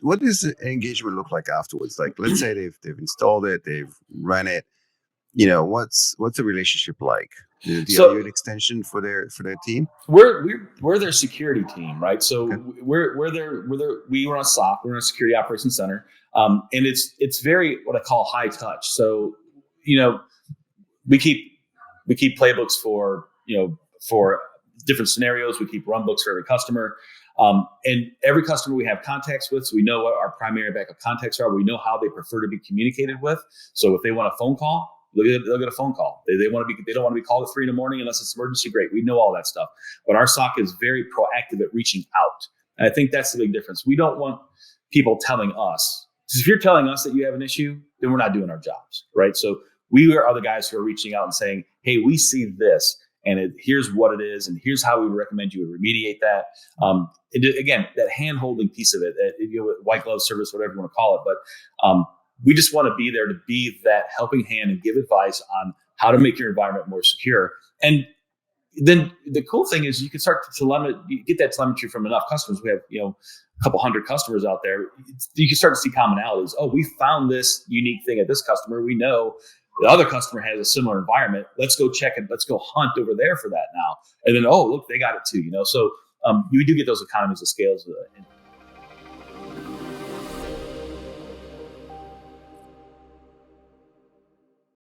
what does the engagement look like afterwards? Like, let's say they've installed it, they've run it. What's the relationship like? Are you an extension for their team? We're their security team, right? So Okay. we run a SOC, we're in a security operations center, and it's very what I call high touch. So we keep playbooks for different scenarios. We keep run books for every customer. And every customer we have contacts with, so we know what our primary backup contacts are. We know how they prefer to be communicated with. So if they want a phone call, they'll get a phone call. They don't want to be called at 3 a.m. unless it's emergency. Great, we know all that stuff. But our SOC is very proactive at reaching out, and I think that's the big difference. We don't want people telling us. Because if you're telling us that you have an issue, then we're not doing our jobs, right? So we are the guys who are reaching out and saying, "Hey, we see this. And here's what it is, and here's how we would recommend you would remediate that." Again, that hand-holding piece of it, white glove service, whatever you want to call it. But we just want to be there to be that helping hand and give advice on how to make your environment more secure. And then the cool thing is you can start to get that telemetry from enough customers. We have a couple hundred customers out there. You can start to see commonalities. Oh, we found this unique thing at this customer. We know the other customer has a similar environment. Let's go check it. Let's go hunt over there for that now. And then, oh, look, they got it too. So we do get those economies of scales